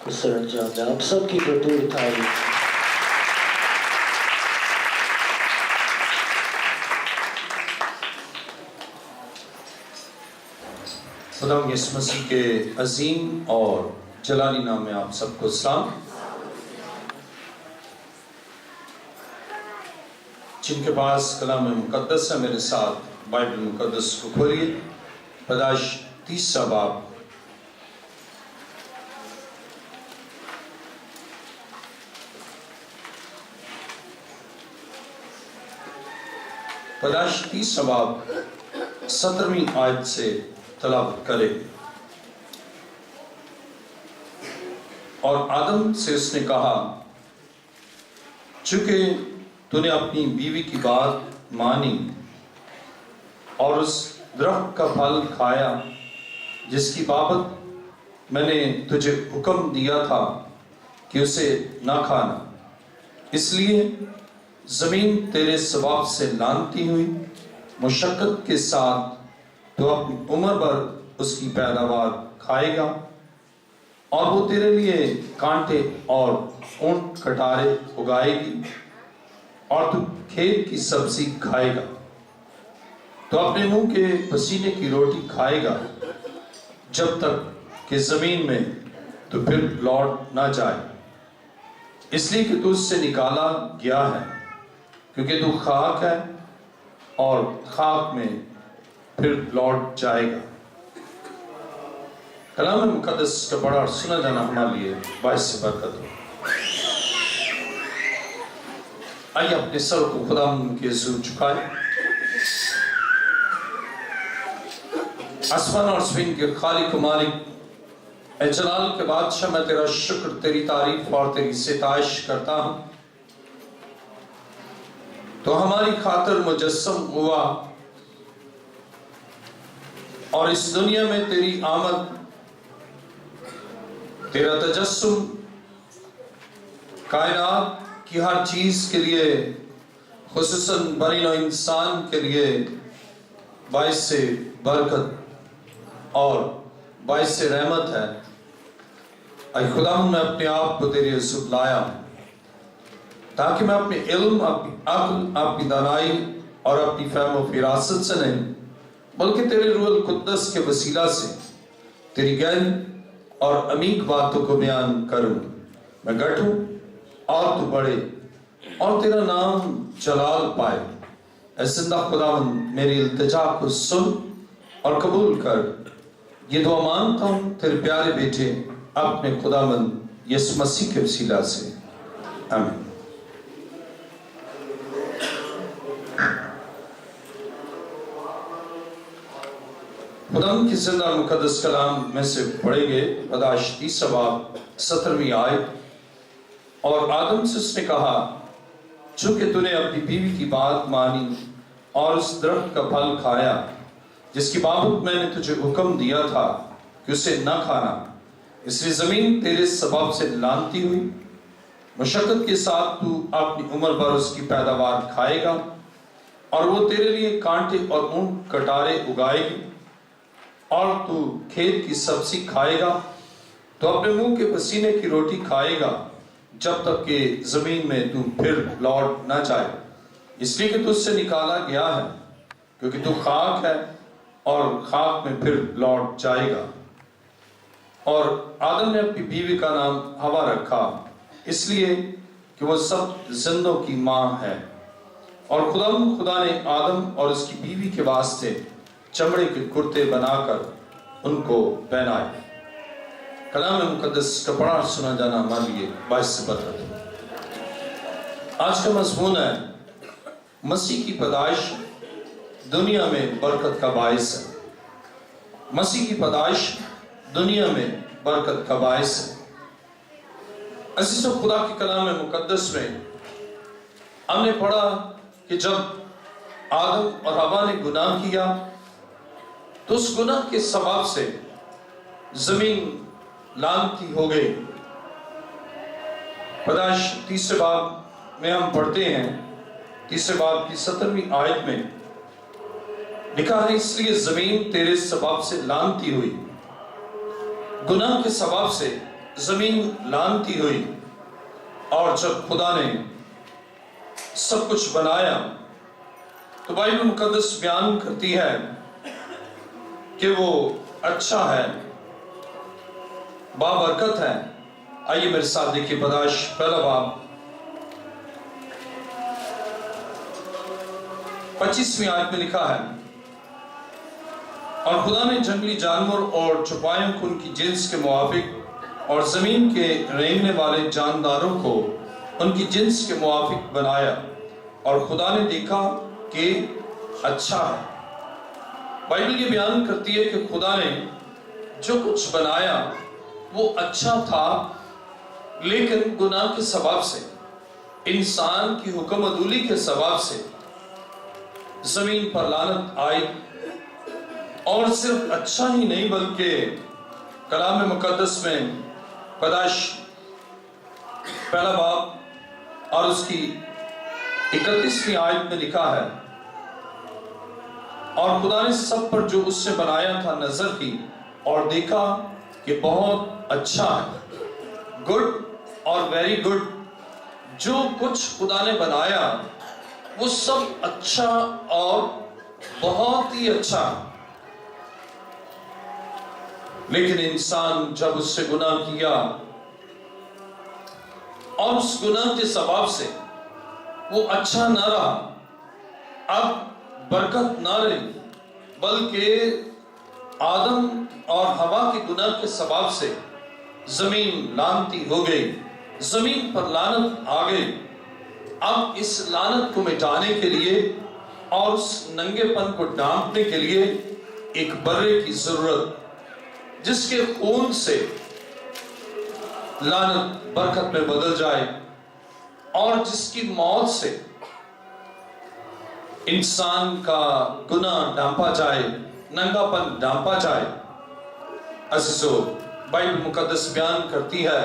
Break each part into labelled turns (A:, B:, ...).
A: کو سر انجام دیں۔ آپ سب کی بھرپور تعریف۔
B: خدا یسوع مسیح کے عظیم اور جلالی نام میں آپ سب کو سلام۔ جن کے پاس کلام مقدس ہے میرے ساتھ بائبل مقدس کو کھولیے، پیدائش 30 باب۔ پیدائش 30 باب 17ویں آیت سے تلاوت کرے۔ اور آدم سے اس نے کہا، چونکہ تو نے اپنی بیوی کی بات مانی اور اس درخت کا پھل کھایا جس کی بابت میں نے تجھے حکم دیا تھا کہ اسے نہ کھانا، اس لیے زمین تیرے ثواب سے لعنتی ہوئی، مشقت کے ساتھ تو اپنی عمر بھر اس کی پیداوار کھائے گا، اور وہ تیرے لیے کانٹے اور اونٹ کٹارے اگائے گی، اور تو کھیت کی سبزی کھائے گا۔ تو اپنے منہ کے پسینے کی روٹی کھائے گا جب تک کہ زمین میں تو پھر لوٹ نہ جائے، اس لیے کہ تو اس سے نکالا گیا ہے، کیونکہ تو خاک ہے اور خاک میں پھر لوٹ جائے گا۔ کلام مقدس کا پڑھا اور سنا جانا ہمارے لیے باعث برکت ہو۔ آئیے اپنے سر کو خدا کے حضور جھکائے۔ آسمان اور زمین کے خالق و مالک، اے جلال کے بادشاہ، میں تیرا شکر، تیری تعریف اور تیری ستائش کرتا ہوں۔ تو ہماری خاطر مجسم ہوا اور اس دنیا میں تیری آمد، تیرا تجسم کائنات کی ہر چیز کے لیے، خصوصاً بنی نوع انسان کے لیے باعث برکت اور باعث رحمت ہے۔ اے خدا، میں اپنے آپ کو تیرے حضور لایا تاکہ میں اپنے علم، اپنی عقل، اپنی دانائی اور اپنی فہم و فراست سے نہیں، بلکہ تیرے روح القدس کے وسیلہ سے تیری گہری اور عمیق باتوں کو بیان کروں۔ میں گھٹوں اور تو بڑھے اور تیرا نام جلال پائے۔ اے زندہ خداوند، میری التجا کو سن اور قبول کر۔ یہ دعا مانتا ہوں تیرے پیارے بیٹے اپنے خداوند یسوع مسیح کے وسیلہ سے، آمین۔ خداوند کی زندہ مقدس کلام میں سے پڑھیں گے پیدائش 30 باب 17ویں آیت۔ اور آدم سے اس نے کہا، چونکہ تو نے اپنی بیوی کی بات مانی اور اس درخت کا پھل کھایا جس کی بابت میں نے تجھے حکم دیا تھا کہ اسے نہ کھانا، اس لیے زمین تیرے سبب سے لعنتی ہوئی، مشقت کے ساتھ تو اپنی عمر بھر اس کی پیداوار کھائے گا، اور وہ تیرے لیے کانٹے اور اونٹ کٹارے اگائے گی، اور تو کھیت کی سبزی کھائے گا، تو اپنے منہ کے پسینے کی روٹی کھائے گا جب تک کہ زمین میں تو پھر لوٹ نہ جائے، اس لیے کہ تو اس سے نکالا گیا ہے، کیونکہ تو خاک ہے اور خاک میں پھر لوٹ جائے گا۔ اور آدم نے اپنی بیوی کا نام ہوا رکھا، اس لیے کہ وہ سب زندوں کی ماں ہے۔ اور خدا نے آدم اور اس کی بیوی کے واسطے چمڑے کے کرتے بنا کر ان کو پہنائے۔ کلام مقدس کا پڑھا اور سنا جانا ہمارے لیے باعث برکت ہے۔ آج کا مضمون ہے مسیح کی پیدائش دنیا میں برکت کا باعث ہے۔ مسیح کی پیدائش دنیا میں برکت کا باعث ہے۔ عزیزو، خدا کی کلام مقدس میں ہم نے پڑھا کہ جب آدم اور حوا نے گناہ کیا تو اس گناہ کے سبب سے زمین لعنتی ہو گئی۔ پیدائش 30 باب میں ہم پڑھتے ہیں، 30 باب کی 17ویں آیت میں لکھا ہے، اس لیے زمین تیرے سبب سے لعنتی ہوئی۔ گناہ کے سبب سے زمین لانتی ہوئی، اور جب خدا نے سب کچھ بنایا تو بائبل مقدس بیان کرتی ہے کہ وہ اچھا ہے، بابرکت ہے۔ آئیے میرے ساتھ دیکھیے پیدائش پہلا باب 25ویں آیت میں لکھا ہے، اور خدا نے جنگلی جانور اور چوپایوں کو ان کی جنس کے موافق اور زمین کے رینگنے والے جانداروں کو ان کی جنس کے موافق بنایا، اور خدا نے دیکھا کہ اچھا ہے۔ بائبل یہ بیان کرتی ہے کہ خدا نے جو کچھ بنایا وہ اچھا تھا، لیکن گناہ کے سبب سے، انسان کی حکم عدولی کے سبب سے زمین پر لعنت آئی، اور صرف اچھا ہی نہیں بلکہ کلام مقدس میں پیدائش پہلا باب اور اس کی 31ویں آیت میں لکھا ہے، اور خدا نے سب پر جو اس سے بنایا تھا نظر کی اور دیکھا کہ بہت اچھا ہے۔ گڈ اور ویری گڈ، جو کچھ خدا نے بنایا وہ سب اچھا اور بہت ہی اچھا ہے، لیکن انسان جب اس سے گناہ کیا اور اس گناہ کے سبب سے وہ اچھا نہ رہا، اب برکت نہ رہی، بلکہ آدم اور حوا کے گناہ کے سبب سے زمین لعنتی ہو گئی، زمین پر لعنت آ گئی۔ اب اس لعنت کو مٹانے کے لیے اور اس ننگے پن کو ڈھانپنے کے لیے ایک برے کی ضرورت، جس کے خون سے لعنت برکت میں بدل جائے اور جس کی موت سے انسان کا گناہ ڈھانپا جائے، ننگا پن ڈھانپا جائے۔ عزیزو، بائبل مقدس بیان کرتی ہے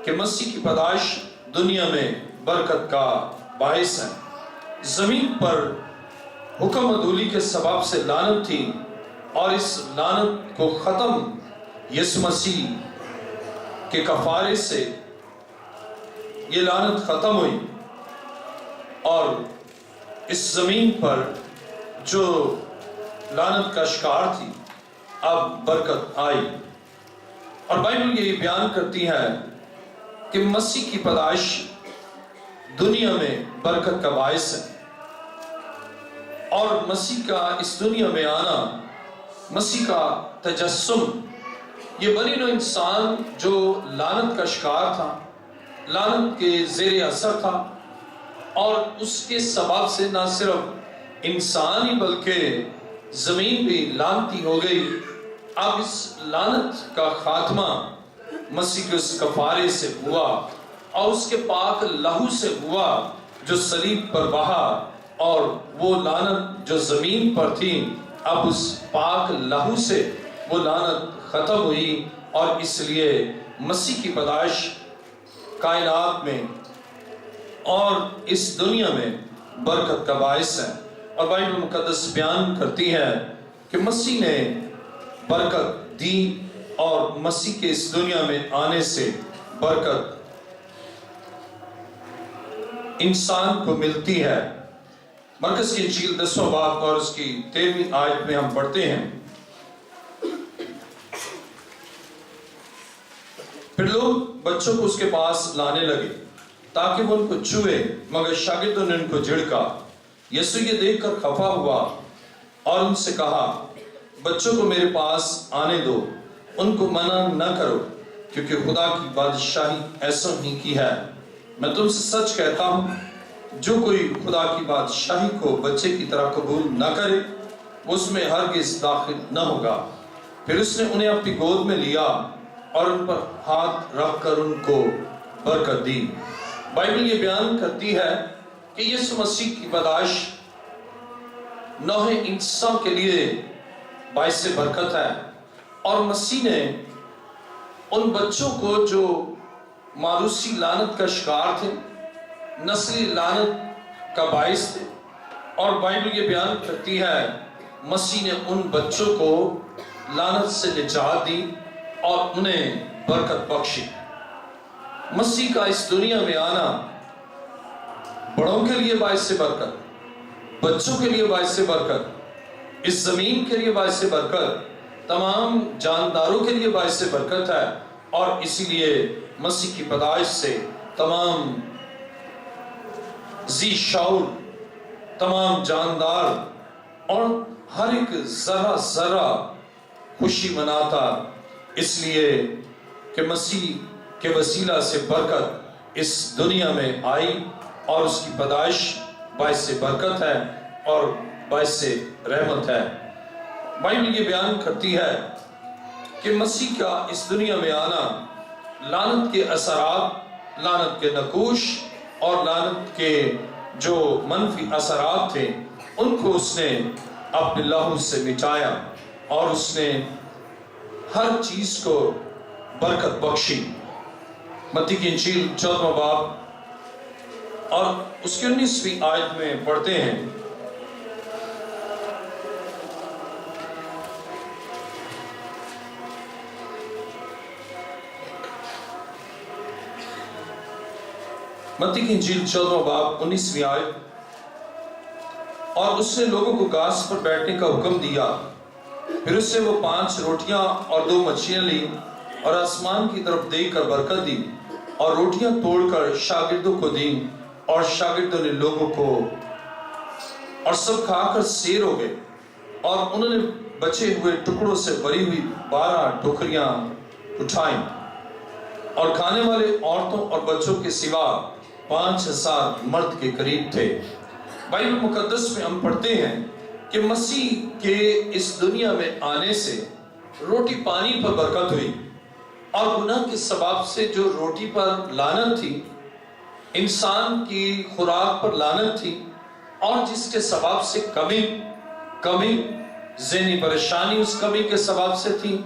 B: کہ مسیح کی پیدائش دنیا میں برکت کا باعث ہے۔ زمین پر حکم عدولی کے سبب سے لعنت تھی، اور اس لعنت کو ختم یسوع مسیح کے کفارے سے یہ لعنت ختم ہوئی، اور اس زمین پر جو لعنت کا شکار تھی اب برکت آئی۔ اور بائبل یہ بیان کرتی ہے کہ مسیح کی پیدائش دنیا میں برکت کا باعث ہے، اور مسیح کا اس دنیا میں آنا، مسیح کا تجسم، یہ بنی نوع انسان جو لعنت کا شکار تھا، لعنت کے زیر اثر تھا، اور اس کے سبب سے نہ صرف انسان ہی بلکہ زمین بھی لعنتی ہو گئی۔ اب اس لعنت کا خاتمہ مسیح کے اس کفارے سے ہوا، اور اس کے پاک لہو سے ہوا جو صلیب پر بہا، اور وہ لعنت جو زمین پر تھی اب اس پاک لہو سے وہ لعنت ختم ہوئی، اور اس لیے مسیح کی پیدائش کائنات میں اور اس دنیا میں برکت کا باعث ہے۔ اور بائبل مقدس بیان کرتی ہے کہ مسیح نے برکت دی، اور مسیح کے اس دنیا میں آنے سے برکت انسان کو ملتی ہے۔ مرکز کی انجیل 10واں باب اور اس کی 13ویں آیت میں ہم پڑھتے ہیں، پھر لوگ بچوں کو اس کے پاس لانے لگے تاکہ وہ ان کو چھوئے، مگر شاگردوں نے ان کو جھڑکا۔ یسوع یہ دیکھ کر خفا ہوا اور ان سے کہا، بچوں کو میرے پاس آنے دو، ان کو منع نہ کرو، کیونکہ خدا کی بادشاہی ایسوں ہی کی ہے۔ میں تم سے سچ کہتا ہوں، جو کوئی خدا کی بادشاہی کو بچے کی طرح قبول نہ کرے وہ اس میں ہرگز داخل نہ ہوگا۔ پھر اس نے انہیں اپنی گود میں لیا اور ان پر ہاتھ رکھ کر ان کو برکت دی۔ بائبل یہ بیان کرتی ہے کہ یسوع مسیح کی پیدائش نوع انسان کے لیے باعث برکت ہے، اور مسیح نے ان بچوں کو جو موروثی لعنت کا شکار تھے، نسلی لعنت کا باعث تھے، اور بائبل یہ بیان کرتی ہے مسیح نے ان بچوں کو لعنت سے نجات دی اور انہیں برکت بخشی۔ مسیح کا اس دنیا میں آنا بڑوں کے لیے باعث برکت، بچوں کے لیے باعث برکت، اس زمین کے لیے باعث برکت، تمام جانداروں کے لیے باعث برکت ہے، اور اسی لیے مسیح کی پیدائش سے تمام ذی شعور، تمام جاندار اور ہر ایک ذرہ ذرہ خوشی مناتا، اس لیے کہ مسیح کے وسیلہ سے برکت اس دنیا میں آئی، اور اس کی پیدائش باعث برکت ہے اور باعث رحمت ہے۔ بائبل یہ بیان کرتی ہے کہ مسیح کا اس دنیا میں آنا لعنت کے اثرات، لعنت کے نقوش اور لعنت کے جو منفی اثرات تھے ان کو اس نے اپنے لہو سے مٹایا، اور اس نے ہر چیز کو برکت بخشی۔ متی کی انجیل 14واں باب اور اس کی 19ویں آیت میں پڑھتے ہیں، متی کی انجیل 14واں باب 19ویں آیت، اور اس نے لوگوں کو گھاس پر بیٹھنے کا حکم دیا، پھر اس سے وہ 5 روٹیاں اور 2 مچھلیاں لی اور آسمان کی طرف دیکھ کر برکت دی، اور روٹیاں توڑ کر شاگردوں کو دیں، اور شاگردوں نے لوگوں کو، اور سب کھا کر سیر ہو گئے، اور انہوں نے بچے ہوئے ٹکڑوں سے بھری ہوئی 12 ٹوکریاں اٹھائیں، اور کھانے والے عورتوں اور بچوں کے سوا 5000 مرد کے قریب تھے۔ بائبل مقدس میں ہم پڑھتے ہیں کہ مسیح کے اس دنیا میں آنے سے روٹی پانی پر برکت ہوئی، اور گناہ کے سبب سے جو روٹی پر لعنت تھی، انسان کی خوراک پر لعنت تھی، اور جس کے سبب سے کمی ذہنی پریشانی اس کمی کے سبب سے تھی،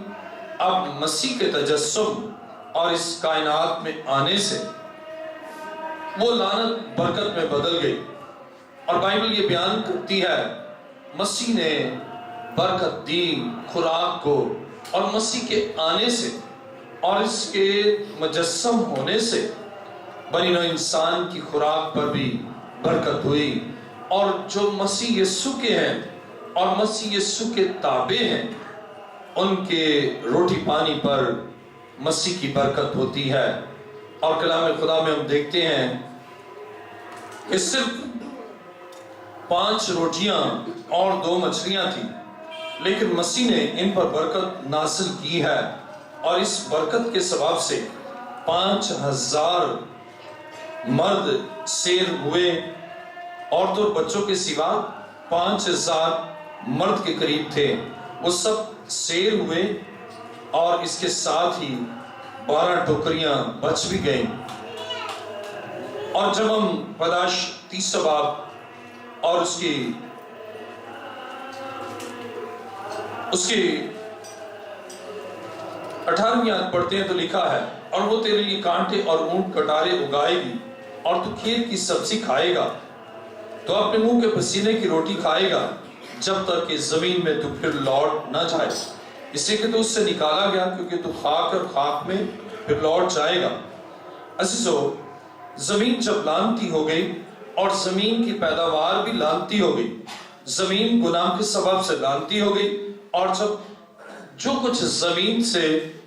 B: اب مسیح کے تجسم اور اس کائنات میں آنے سے وہ لعنت برکت میں بدل گئی۔ اور بائبل یہ بیان کرتی ہے مسیح نے برکت دی خوراک کو، اور مسیح کے آنے سے اور اس کے مجسم ہونے سے بنی نوع انسان کی خوراک پر بھی برکت ہوئی، اور جو مسیح یسوع کے ہیں اور مسیح یسوع کے تابع ہیں ان کے روٹی پانی پر مسیح کی برکت ہوتی ہے۔ اور کلام خدا میں ہم دیکھتے ہیں کہ صرف 5 روٹیاں اور 2 مچھلیاں تھیں، لیکن مسیح نے ان پر برکت نازل کی ہے، اور اس برکت کے سبب سے 5000 مرد سیر ہوئے، عورتوں اور بچوں کے سوا 5000 مرد کے قریب تھے، وہ سب سیر ہوئے، اور اس کے ساتھ ہی 12 ٹوکریاں بچ بھی گئیں۔ اور جب ہم پیدائش 30 باب اور اس کی 18ویں آیت پڑھتے ہیں تو لکھا ہے، اور وہ تیرے لیے کانٹے اور اونٹ کٹارے اگائے گی، اور تو کھیت کی سبزی کھائے گا، تو اپنے منہ کے پسینے کی روٹی کھائے گا، جب تک کہ زمین میں تو پھر لوٹ نہ جائے، اس لیے کہ تو اس سے نکالا گیا، کیونکہ تو خاک اور خاک میں پھر لوٹ جائے گا۔ عزیزو، زمین جب لعنتی ہو گئی اور زمین کی پیداوار بھی لعنتی ہو گئی، زمین گناہ کے سبب سے لعنتی ہو گئی، اور جب جو کچھ زمین سے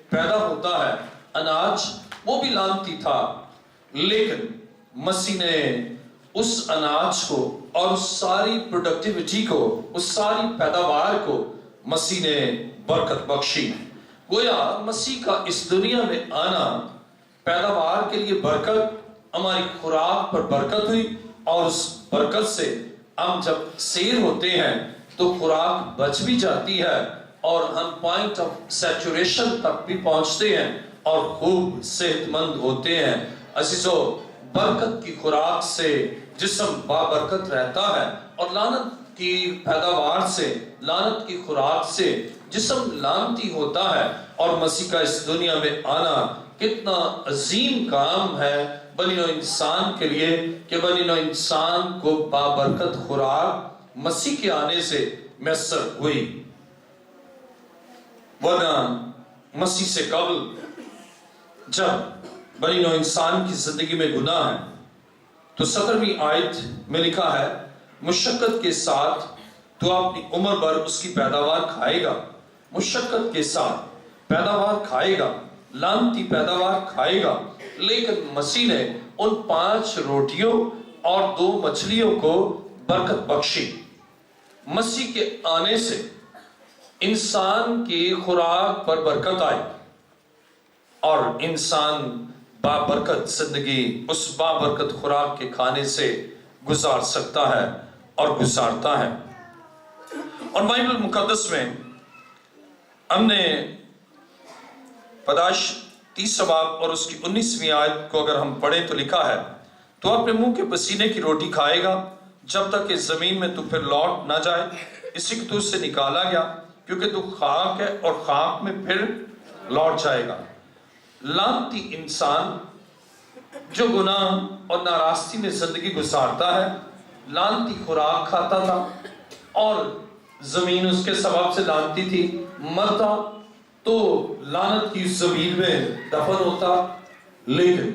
B: پیدا ہوتا ہے اناج وہ بھی لعنتی تھا، لیکن مسیح نے اس اناج کو اور اس ساری پروڈکٹیوٹی کو، اس ساری پیداوار کو مسیح نے برکت بخشی۔ گویا مسیح کا اس دنیا میں آنا پیداوار کے لیے برکت، ہماری خوراک پر برکت ہوئی، اور اس برکت سے ہم جب سیر ہوتے ہیں تو خوراک بچ بھی جاتی ہے، اور ہم پوائنٹ آف سیچوریشن تک بھی پہنچتے ہیں اور خوب صحت مند ہوتے ہیں۔ عزیزو، برکت کی خوراک سے جسم بابرکت رہتا ہے، اور لعنت کی پیداوار سے، لعنت کی خوراک سے جسم لعنتی ہوتا ہے۔ اور مسیح کا اس دنیا میں آنا کتنا عظیم کام ہے بنی نوع انسان کے لیے، کہ بنی نوع انسان کو بابرکت خوراک مسیح کے آنے سے میسر ہوئی، ورنہ مسیح سے قبل جب بنی نوع انسان کی زندگی میں گناہ ہے تو 17ویں آیت میں لکھا ہے مشقت کے ساتھ تو اپنی عمر بھر اس کی پیداوار کھائے گا، مشقت کے ساتھ پیداوار کھائے گا، لعنتی پیداوار کھائے گا۔ لیکن مسیح نے ان 5 روٹیوں اور 2 مچھلیوں کو برکت بخشی۔ مسیح کے آنے سے انسان کی خوراک پر برکت آئی اور انسان بابرکت زندگی اس بابرکت خوراک کے کھانے سے گزار سکتا ہے اور گزارتا ہے۔ اور بائبل مقدس میں ہم نے پیدائش 30 باب اور اس کی 19ویں آیت کو اگر ہم پڑھیں تو لکھا ہے تو اپنے منہ کے پسینے کی روٹی کھائے گا جب تک کہ زمین میں تو پھر لوٹ نہ جائے، اسی کو تو اس سے نکالا گیا کیونکہ تو خاک ہے اور خاک میں پھر لوٹ جائے گا۔ لعنتی انسان جو گناہ اور ناراستی میں زندگی گزارتا ہے، لعنتی خوراک کھاتا تھا اور زمین اس کے سبب سے لعنتی تھی، مرتا تو لعنت کی زمین میں دفن ہوتا۔ لیکن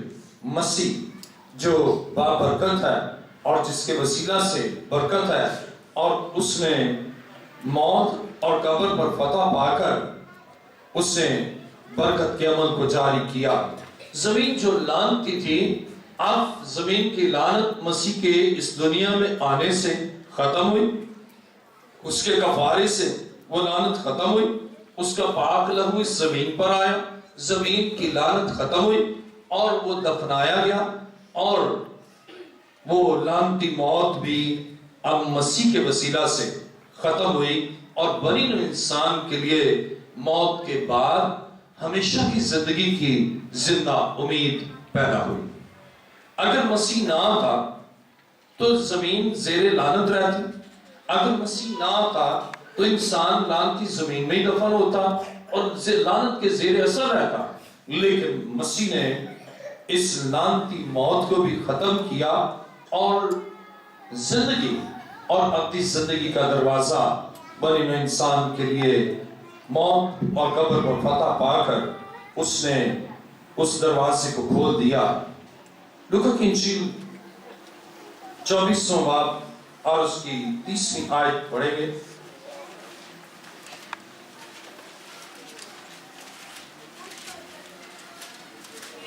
B: مسیح جو بابرکت ہے اور جس کے وسیلہ سے برکت ہے اور اس نے موت اور قبر پر فتح پا کر اس نے برکت کے عمل کو جاری کیا۔ زمین جو لعنتی تھی، اب زمین کی لعنت مسیح کے اس دنیا میں آنے سے ختم ہوئی، اس کے کفارے سے وہ لعنت ختم ہوئی، اس کا پاک لہو اس زمین پر آیا، زمین کی لعنت ختم ہوئی اور وہ دفنایا گیا اور وہ لعنتی موت بھی اب مسیح کے وسیلہ سے ختم ہوئی اور بنی نوع انسان کے لیے موت کے بعد ہمیشہ کی زندگی کی زندہ امید پیدا ہوئی۔ اگر مسیح نہ آتا تو زمین زیر لعنت رہتی، اگر مسیح نہ آتا تو انسان لعنتی زمین میں ہی دفن ہوتا اور لعنت کے زیر اثر رہتا۔ لیکن مسیح نے اس لعنتی موت کو بھی ختم کیا اور زندگی اور ابدی زندگی کا دروازہ بنی نوع انسان کے لیے موت اور قبر پر فتح پا کر اس نے اس دروازے کو کھول دیا۔ لوکا کی انجیل 24واں باب اور اس کی 30ویں آیت پڑھیں گے۔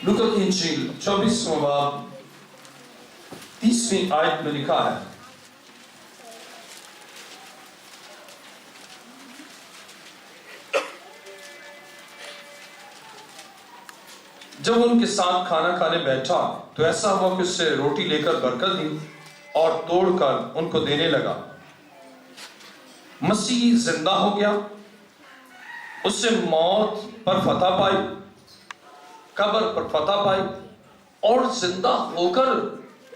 B: لوکا کی انجیل 24واں باب 30ویں آیت میں لکھا ہے جب ان کے ساتھ کھانا کھانے بیٹھا تو ایسا ہوا کہ اس سے روٹی لے کر برکت دی اور توڑ کر ان کو دینے لگا۔ مسیح زندہ ہو گیا، اس سے موت پر فتح پائی، قبر پر فتح پائی اور زندہ ہو کر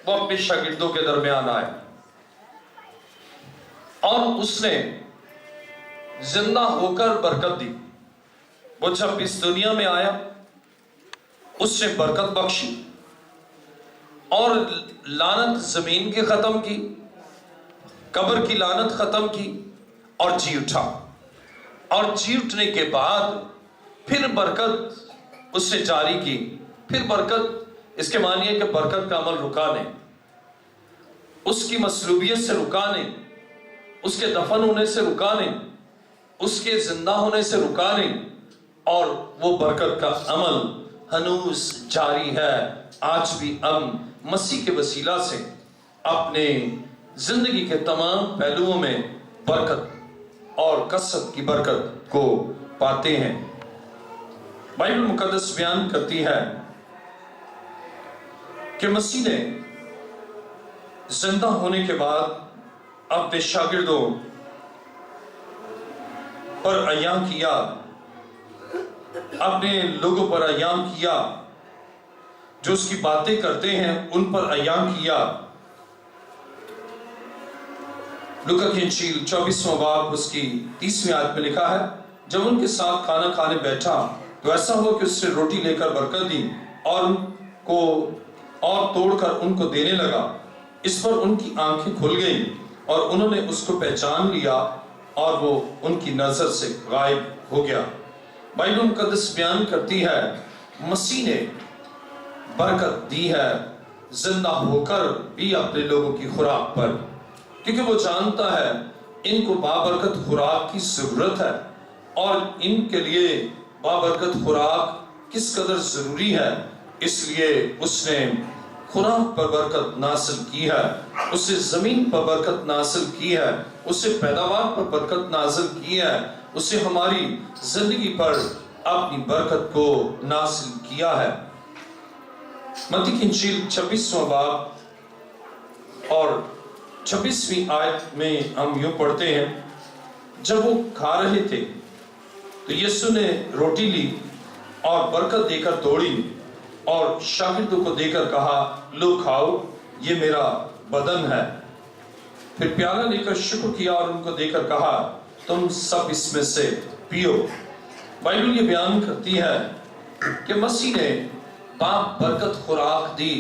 B: وہ اپنے شاگردوں کے درمیان آئے اور اس نے زندہ ہو کر برکت دی۔ وہ جب اس دنیا میں آیا اس نے برکت بخشی اور لعنت زمین کی ختم کی، قبر کی لعنت ختم کی اور جی اٹھا، اور جی اٹھنے کے بعد پھر برکت اس نے جاری کی۔ پھر برکت اس کے معنی ہے کہ برکت کا عمل رکا نہیں، اس کی مصلوبیت سے رکا نہیں، اس کے دفن ہونے سے رکا نہیں، اس کے زندہ ہونے سے رکا نہیں، اور وہ برکت کا عمل ہنوز جاری ہے۔ آج بھی ہم مسیح کے وسیلہ سے اپنے زندگی کے تمام پہلوؤں میں برکت اور کثرت کی برکت کو پاتے ہیں۔ بائبل مقدس بیان کرتی ہے کہ مسیح نے زندہ ہونے کے بعد اپنے شاگردوں پر عیاں کیا، اپنے لوگوں پر عیاں کیا، جو اس کی باتیں کرتے ہیں ان پر عیاں کیا۔ لوکا کی انجیل 24واں باب اس کی 30ویں آیت میں لکھا ہے جب ان کے ساتھ کھانا کھانے بیٹھا تو ایسا ہوا کہ اس سے روٹی لے کر برکت دی اور ان کو اور توڑ کر ان کو دینے لگا۔ اس پر ان کی آنکھیں کھل گئیں اور انہوں نے اس کو پہچان لیا اور وہ ان کی نظر سے غائب ہو گیا۔ بائبل مقدس بیان کرتی ہے مسیح نے برکت دی ہے زندہ ہو کر بھی اپنے لوگوں کی خوراک پر، کیونکہ وہ جانتا ہے ان کو بابرکت خوراک کی ضرورت ہے اور ان کے لیے بابرکت خوراک کس قدر ضروری ہے۔ اس لیے اس نے خوراک پر برکت نازل کی ہے، اسے زمین پر برکت نازل کی ہے، اسے پیداوار پر برکت نازل کی ہے، اسے ہماری زندگی پر اپنی برکت کو نازل کیا ہے۔ متی کی انجیل 26واں باب اور 26ویں آیت میں ہم یوں پڑھتے ہیں، جب وہ کھا رہے تھے تو یسوع نے روٹی لی اور برکت دے کر توڑی اور شاگردوں کو دے کر کہا، لو کھاؤ، یہ میرا بدن ہے۔ پھر پیالہ لے کر شکر کیا اور ان کو دے کر کہا، تم سب اس میں سے پیو۔ بائبل یہ بیان کرتی ہے کہ مسیح نے برکت خوراک دی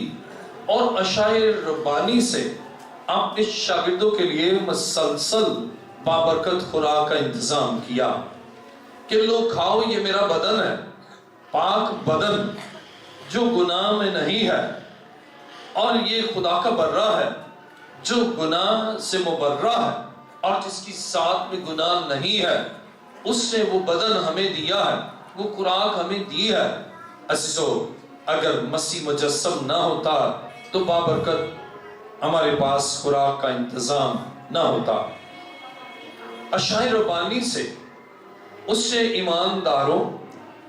B: اور اشعیا ربانی سے اپنے شاگردوں کے لیے مسلسل بابرکت خوراک کا انتظام کیا کہ لو کھاؤ، یہ میرا بدن ہے، پاک بدن جو گناہ میں نہیں ہے، اور یہ خدا کا برہ ہے جو گناہ سے مبرہ ہے اور جس کی ساتھ میں گناہ نہیں ہے۔ اس نے وہ بدن ہمیں دیا ہے، وہ خوراک ہمیں دی ہے۔ عزیزو، اگر مسیح مجسم نہ ہوتا تو بابرکت ہمارے پاس خوراک کا انتظام نہ ہوتا۔ اشعیا ربانی سے اس سے ایمانداروں،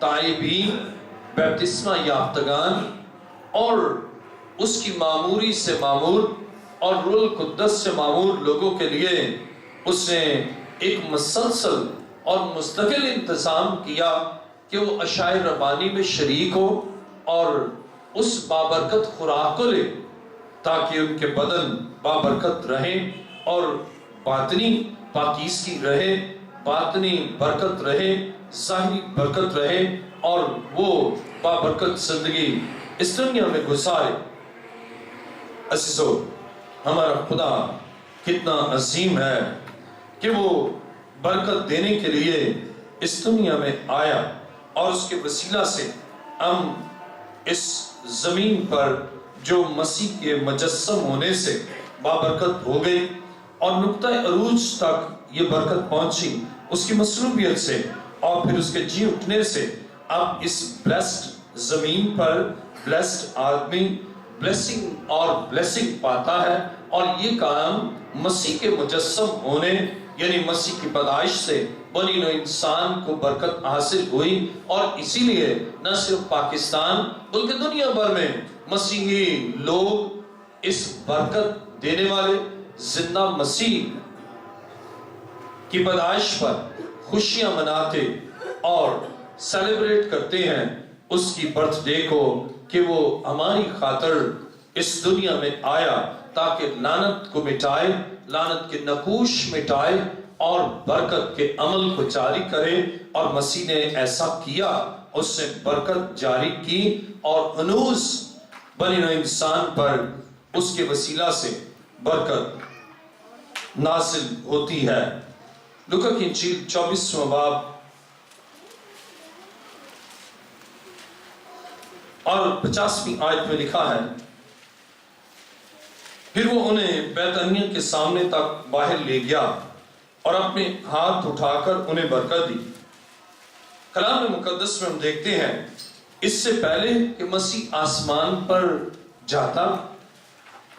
B: تائبین، بپتسمہ یافتگان اور اس کی معموری سے معمور اور روح القدس سے معمور لوگوں کے لیے اس نے ایک مسلسل اور مستقل انتظام کیا کہ وہ اشعیا ربانی میں شریک ہو اور اس بابرکت خوراک کو لے تاکہ ان کے بدن بابرکت رہیں اور باطنی پاکیزگی رہے، باطنی برکت رہے، ظاہری برکت رہے اور وہ بابرکت زندگی اس دنیا میں گزارے۔ عزیزو، ہمارا خدا کتنا عظیم ہے کہ وہ برکت دینے کے لیے اس دنیا میں آیا اور اس کے وسیلہ سے ہم اس زمین پر جو مسیح کے مجسم ہونے سے بابرکت ہو گئی اور نقطہ عروج تک یہ برکت پہنچی اس کی مصلوبیت سے اور پھر اس کے جی اٹھنے سے، اب اس بلیسڈ زمین پر بلیسڈ آدمی بلیسنگ اور بلیسنگ پاتا ہے، اور یہ کام مسیح کے مجسم ہونے یعنی مسیح کی پیدائش سے بنی نوع انسان کو برکت حاصل ہوئی، اور اسی لیے نہ صرف پاکستان بلکہ دنیا بھر میں مسیحی لوگ اس برکت دینے والے زندہ مسیح کی پیدائش پر خوشیاں مناتے اور سیلیبریٹ کرتے ہیں اس کی برتھ ڈے کو کہ وہ ہماری خاطر اس دنیا میں آیا تاکہ لعنت کو مٹائے، لعنت کے نقوش مٹائے اور برکت کے عمل کو جاری کرے، اور مسیح نے ایسا کیا، اس نے برکت جاری کی اور ہنوز بنی نوع انسان پر اس کے وسیلہ سے برکت نازل ہوتی ہے۔ لوکا کی انجیل 24واں باب اور 50ویں آیت میں لکھا ہے، پھر وہ انہیں بیتانیہ کے سامنے تک باہر لے گیا اور اپنے ہاتھ اٹھا کر انہیں برکت دی۔ کلام مقدس میں ہم دیکھتے ہیں اس سے پہلے کہ مسیح آسمان پر جاتا،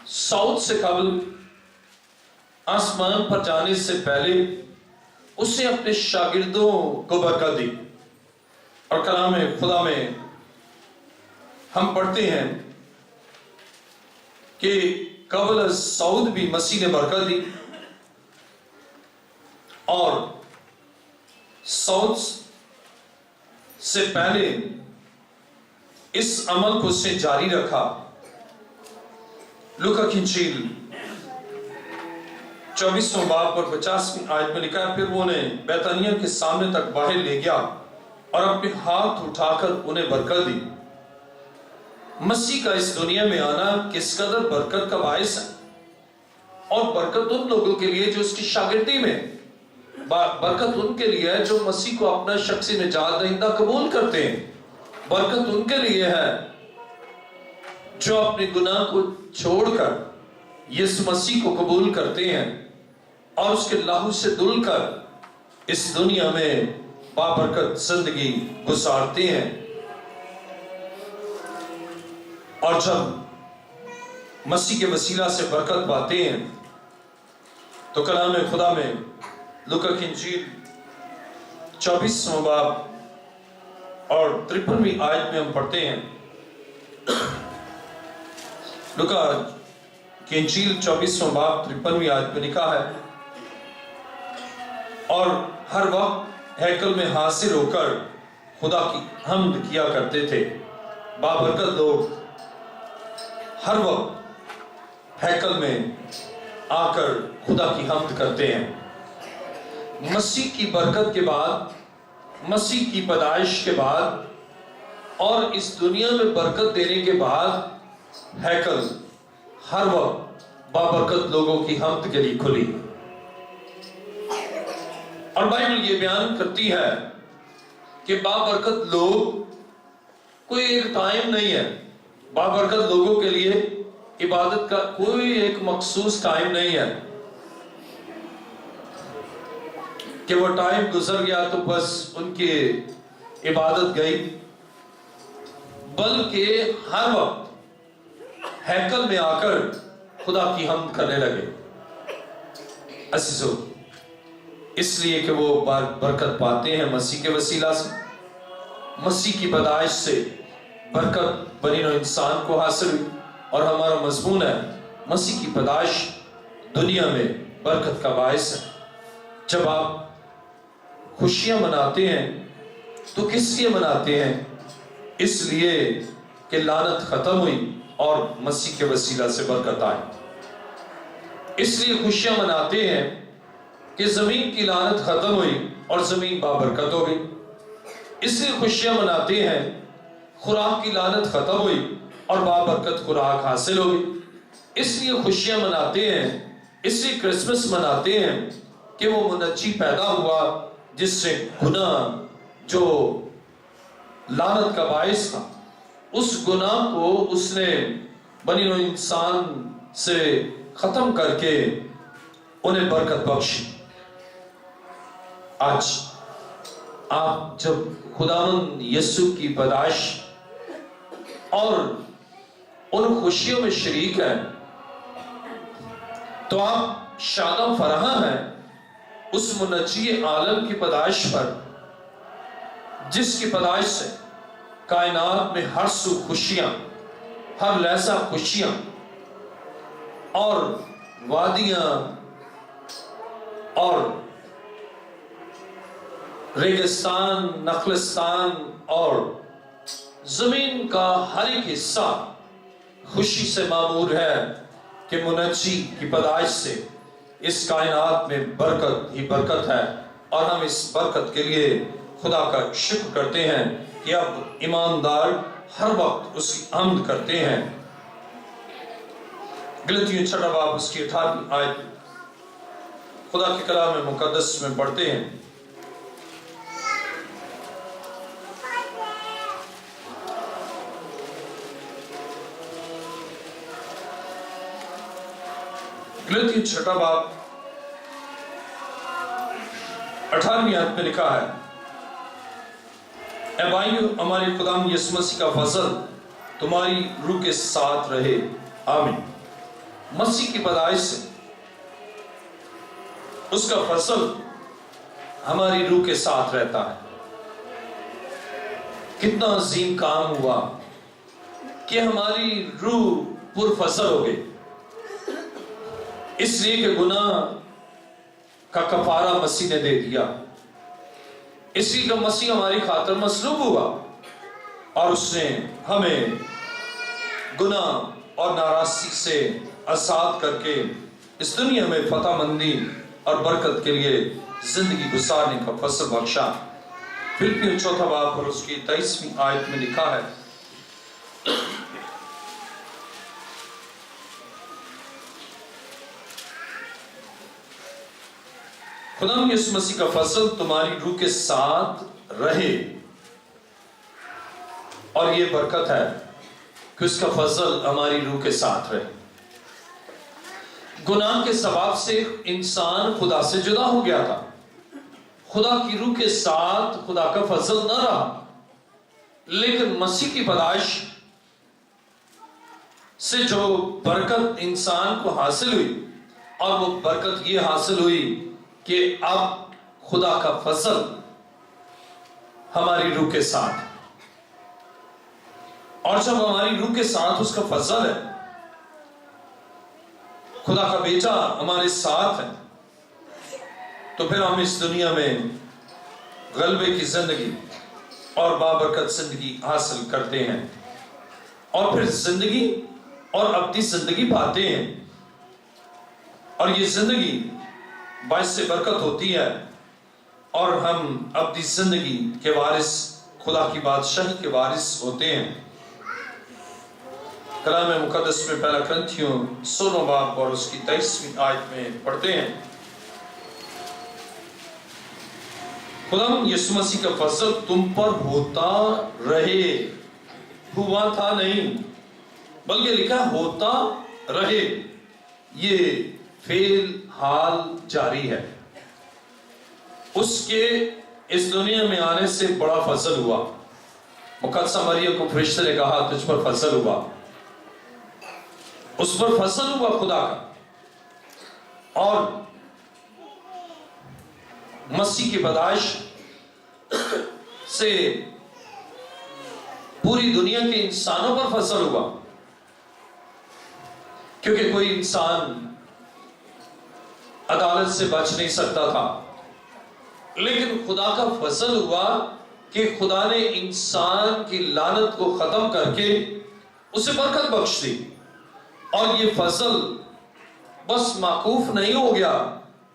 B: صعود سے قبل آسمان پر جانے سے پہلے اس نے اپنے شاگردوں کو برکت دی، اور کلام خدا میں ہم پڑھتے ہیں کہ قبل از صعود بھی مسیح نے برکت دی، اور صعود سے پہلے اس عمل کو اس نے جاری رکھا۔ لوکا کی انجیل 24واں باب پر 50ویں آیت میں لکھا ہے، پھر وہ انہیں بیتانیہ کے سامنے تک باہر لے گیا اور اپنے ہاتھ اٹھا کر انہیں برکت دی۔ مسیح کا اس دنیا میں آنا کس قدر برکت کا باعث ہے، اور برکت ان لوگوں کے لیے جو اس کی شاگردی میں، برکت ان کے لیے ہے جو مسیح کو اپنا شخصی نجات دہندہ قبول کرتے ہیں، برکت ان کے لیے ہے جو اپنے گناہ کو چھوڑ کر یسوع مسیح کو قبول کرتے ہیں اور اس کے لہو سے دھل کر اس دنیا میں بابرکت زندگی گزارتے ہیں۔ اور جب مسیح کے وسیلہ سے برکت پاتے ہیں تو کلام خدا میں لوکا کی انجیل 24واں باب اور 53ویں آیت میں ہم پڑھتے ہیں۔ لوکا کی انجیل 24واں باب 53ویں آیت میں لکھا ہے، اور ہر وقت ہیکل میں حاضر ہو کر خدا کی حمد کیا کرتے تھے۔ بابرکت لوگ ہر وقت ہیکل میں آ کر خدا کی حمد کرتے ہیں۔ مسیح کی برکت کے بعد، مسیح کی پیدائش کے بعد اور اس دنیا میں برکت دینے کے بعد ہیکل ہر وقت بابرکت لوگوں کی حمد کے لیے کھلی۔ اور بائبل یہ بیان کرتی ہے کہ بابرکت لوگ کوئی ایک ٹائم نہیں ہے، بابرکت لوگوں کے لیے عبادت کا کوئی ایک مخصوص ٹائم نہیں ہے کہ وہ ٹائم گزر گیا تو بس ان کی عبادت گئی، بلکہ ہر وقت ہیکل میں آ کر خدا کی حمد کرنے لگے۔ عزیزو، اس لیے کہ وہ برکت پاتے ہیں مسیح کے وسیلہ سے، مسیح کی پیدائش سے برکت بنی نوع انسان کو حاصل ہوئی، اور ہمارا مضمون ہے مسیح کی پیدائش دنیا میں برکت کا باعث ہے۔ جب آپ خوشیاں مناتے ہیں تو کس لیے مناتے ہیں؟ اس لیے کہ لعنت ختم ہوئی اور مسیح کے وسیلہ سے برکت آئی۔ اس لیے خوشیاں مناتے ہیں کہ زمین کی لعنت ختم ہوئی اور زمین بابرکت ہو گئی۔ اس لیے خوشیاں مناتے ہیں خوراک کی لعنت ختم ہوئی اور بابرکت خوراک حاصل ہو گئی۔ اس لیے خوشیاں مناتے ہیں، اس لیے کرسمس مناتے ہیں کہ وہ منجی پیدا ہوا جس سے گناہ جو لعنت کا باعث تھا، اس گناہ کو اس نے بنی نوع انسان سے ختم کر کے انہیں برکت بخشی۔ آج آپ جب خداوند یسوع کی پیدائش اور ان خوشیوں میں شریک ہیں تو آپ شاداں فرحاں ہیں اس منجی عالم کی پیدائش پر، جس کی پیدائش سے کائنات میں ہر سو خوشیاں، ہر لحظہ خوشیاں، اور وادیاں اور ریگستان، نخلستان اور زمین کا ہر ایک حصہ خوشی سے معمور ہے کہ منجی کی پیدائش سے اس کائنات میں برکت ہی برکت ہے، اور ہم اس برکت کے لیے خدا کا شکر کرتے ہیں کہ اب ایماندار ہر وقت اس کی حمد کرتے ہیں۔ غلطیوں 6 باب اس کی 18 آیت خدا کے کلام مقدس میں پڑھتے ہیں۔ غلطیوں 6 باب 18 آیت میں لکھا ہے، اے بھائیو، ہمارے خداوند یسوع مسیح کا فضل تمہاری روح کے ساتھ رہے، آمین۔ مسیح کی پیدائش سے اس کا فضل ہماری روح کے ساتھ رہتا ہے۔ کتنا عظیم کام ہوا کہ ہماری روح پرفضل ہو گئی، اس لیے کہ گناہ کا کفارہ مسیح نے دے دیا، اس لیے کہ مسیح ہماری خاطر مصلوب ہوا اور اس نے ہمیں گناہ اور ناراضگی سے آزاد کر کے اس دنیا میں فتح مندی اور برکت کے لیے زندگی گزارنے کا فضل بخشا۔ فلپیوں 4 باب اور اس کی 23ویں آیت میں لکھا ہے، خداوند یسوع مسیح کا فضل تمہاری روح کے ساتھ رہے۔ اور یہ برکت ہے کہ اس کا فضل ہماری روح کے ساتھ رہے۔ گناہ کے سبب سے انسان خدا سے جدا ہو گیا تھا، خدا کی روح کے ساتھ خدا کا فضل نہ رہا، لیکن مسیح کی پیدائش سے جو برکت انسان کو حاصل ہوئی، اور وہ برکت یہ حاصل ہوئی کہ اب خدا کا فضل ہماری روح کے ساتھ، اور جب ہماری روح کے ساتھ اس کا فضل ہے، خدا کا بیٹا ہمارے ساتھ ہے، تو پھر ہم اس دنیا میں غلبے کی زندگی اور بابرکت زندگی حاصل کرتے ہیں، اور پھر زندگی اور ابدی زندگی پاتے ہیں، اور یہ زندگی باعث سے برکت ہوتی ہے، اور ہم ابدی زندگی کے وارث، خدا کی بادشاہی کے وارث ہوتے ہیں۔ کلام مقدس میں پہلا کرنتھیوں 16 باب اور اس کی 23ویں آیت میں پڑھتے ہیں، خدا یسوع مسیح کا فضل تم پر ہوتا رہے، ہوا تھا نہیں بلکہ لکھا ہوتا رہے، یہ فعل حال جاری ہے۔ اس کے اس دنیا میں آنے سے بڑا فضل ہوا۔ مقدسہ مریم کو فرشتے نے کہا تجھ پر فضل ہوا، اس پر فضل ہوا خدا کا، اور مسیح کی پیدائش سے پوری دنیا کے انسانوں پر فضل ہوا، کیونکہ کوئی انسان عدالت سے بچ نہیں سکتا تھا، لیکن خدا کا فضل ہوا کہ خدا نے انسان کی لعنت کو ختم کر کے اسے برکت بخش دی۔ اور یہ فضل بس موقوف نہیں ہو گیا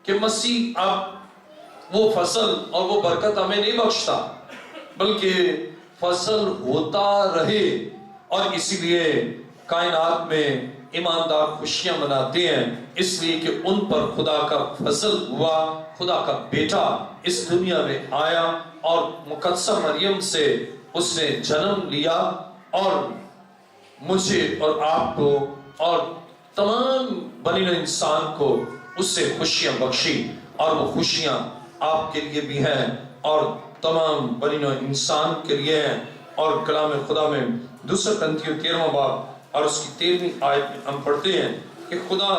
B: کہ مسیح اب وہ فضل اور وہ برکت ہمیں نہیں بخشتا، بلکہ فضل ہوتا رہے، اور اسی لیے کائنات میں ایماندار خوشیاں مناتے ہیں، اس لیے کہ ان پر خدا کا فضل ہوا، خدا کا بیٹا اس دنیا میں آیا اور مقدسہ مریم سے اس نے جنم لیا، اور مجھے اور آپ کو اور تمام بنی نوع انسان کو اس سے خوشیاں بخشی، اور وہ خوشیاں آپ کے لیے بھی ہیں اور تمام بنی نوع انسان کے لیے ہیں۔ اور کلام خدا میں دوسرا کرنتھیوں 13واں باب اور اس کی 13ویں آیت میں ہم پڑھتے ہیں کہ خدا،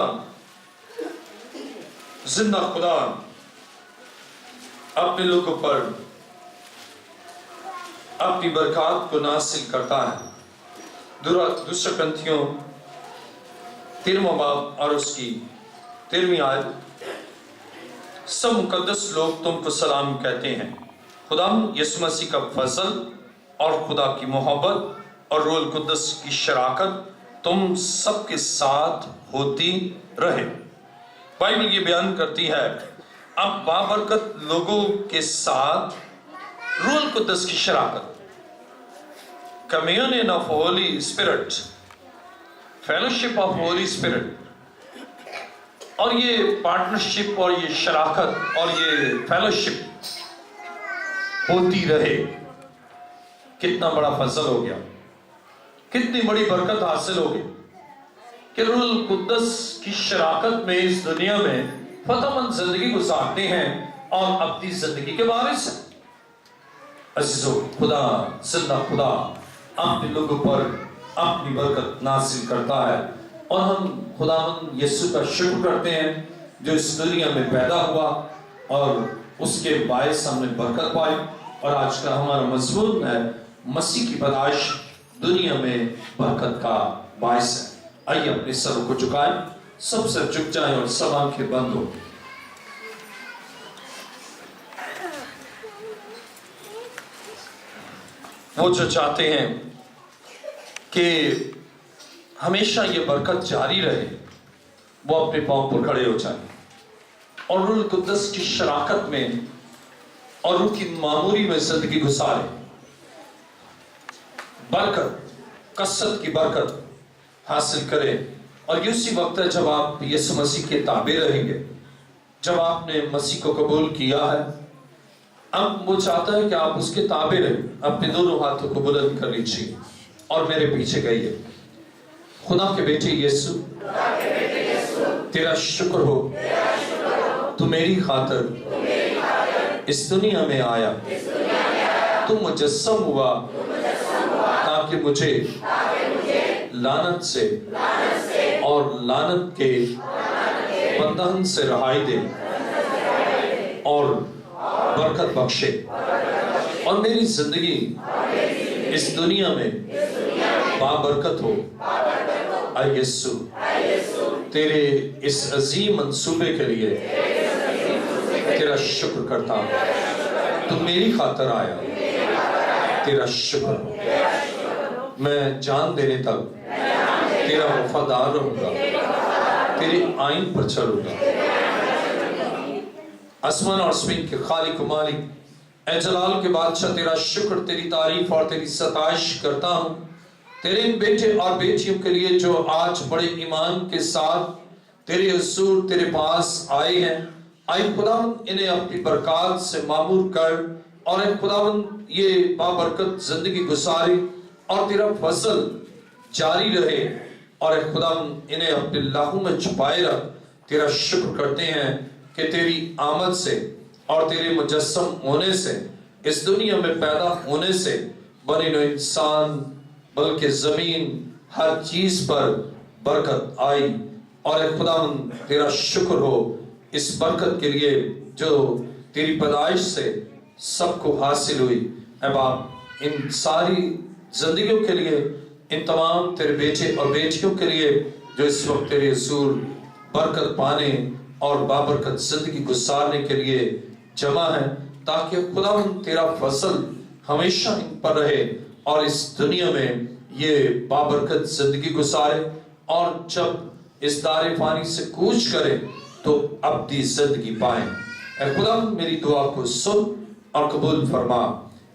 B: زندہ خدا اپنے لوگوں پر اپنی برکات کو نازل کرتا ہے۔ دوسرا کرنتھیوں 13واں باب اور اس کی 13ویں آیت، سب مقدس لوگ تم کو سلام کہتے ہیں، خدا یسوع مسیح کا فضل اور خدا کی محبت اور روح القدس کی شراکت تم سب کے ساتھ ہوتی رہے۔ بائبل یہ بیان کرتی ہے اب بابرکت لوگوں کے ساتھ روح القدس کی شراکت، communion of holy spirit, fellowship of holy spirit, اور یہ پارٹنرشپ اور یہ شراکت اور یہ فیلوشپ ہوتی رہے۔ کتنا بڑا فضل ہو گیا، کتنی بڑی برکت حاصل ہو گئی کہ روح القدس کی شراکت میں اس دنیا میں فتح مند زندگی گزارتے ہیں اور اپنی زندگی کے وارث ہیں۔ عزیزو، خدا زندہ خدا اپنے لوگوں پر اپنی برکت نازل کرتا ہے، اور ہم خداوند یسوع کا شکر کرتے ہیں جو اس دنیا میں پیدا ہوا اور اس کے باعث ہم نے برکت پائی۔ اور آج کا ہمارا مضمون ہے مسیح کی پیدائش دنیا میں برکت کا باعث ہے۔ آئیے اپنے سروں کو جھکائیں، سب سر جھک جائیں اور سب آنکھیں بند ہو۔ وہ جو چاہتے ہیں کہ ہمیشہ یہ برکت جاری رہے، وہ اپنے پاؤں پر کھڑے ہو جائیں اور روح القدس کی شراکت میں اور روح کی معموری میں زندگی گزارے۔ برکت، کثرت کی برکت حاصل کرے، اور یہ اسی وقت ہے جب آپ یسوع مسیح کے تابع رہیں گے، جب آپ نے مسیح کو قبول کیا ہے، اب وہ چاہتا ہے کہ آپ اس کے تابع رہیں. اپنے دونوں ہاتھوں کو بلند کر لیجیے اور میرے پیچھے گئیے. خدا کے بیٹے یسوع، تیرا شکر ہو تو میری خاطر اس دنیا میں آیا. تو مجسم ہوا تاکہ مجھے لعنت سے اور لعنت کے بندھن سے رہائی دے اور برکت بخشے، اور میری زندگی اس دنیا میں بابرکت ہو. اے یسوع، تیرے اس عظیم منصوبے کے لیے تیرا شکر کرتا ہوں. تو میری خاطر آیا، تیرا شکر ہو. میں جان دینے تک تیرا وفادار رہوں گا، تیرے آئین پر چلوں گا. آسمان اور زمین کے خالق و مالک، اے جلال کے بادشاہ، تیرا شکر، تیری تعریف اور تیری ستائش کرتا ہوں تیرے ان بیٹے اور بیٹیوں کے لیے جو آج بڑے ایمان کے ساتھ تیرے حضور تیرے پاس آئے ہیں. اے خداوند، انہیں اپنی برکات سے معمور کر، اور اے خداوند یہ بابرکت زندگی گزارے اور تیرا فضل جاری رہے. اور اے خداوند، انہیں اپنے لاہوں میں چھپائے رکھ. تیرا شکر کرتے ہیں کہ تیری آمد سے اور تیرے مجسم ہونے سے، اس دنیا میں پیدا ہونے سے، بنی نوع انسان بلکہ زمین ہر چیز پر برکت آئی. اور اے خداوند، تیرا شکر ہو اس برکت کے لیے جو تیری پیدائش سے سب کو حاصل ہوئی. اے باپ، ان ساری زندگیوں کے لیے، ان تمام تیرے بیٹے اور بیٹیوں کے لیے جو اس وقت تیرے حضور برکت پانے اور بابرکت زندگی گزارنے کے لیے جمع ہے، تاکہ خداوند تیرا فضل ہمیشہ ان پر رہے اور اس دنیا میں یہ بابرکت زندگی گزارے، اور جب اس دار فانی سے کوچ کرے تو ابدی زندگی پائیں. اے خداوند، میری دعا کو سن اور قبول فرما.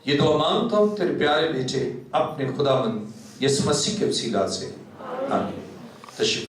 B: یہ دعا مانگتا ہوں تیرے پیارے بیٹے اپنے خداوند یسوع مسیح کے وسیلہ سے، آمین. تشریف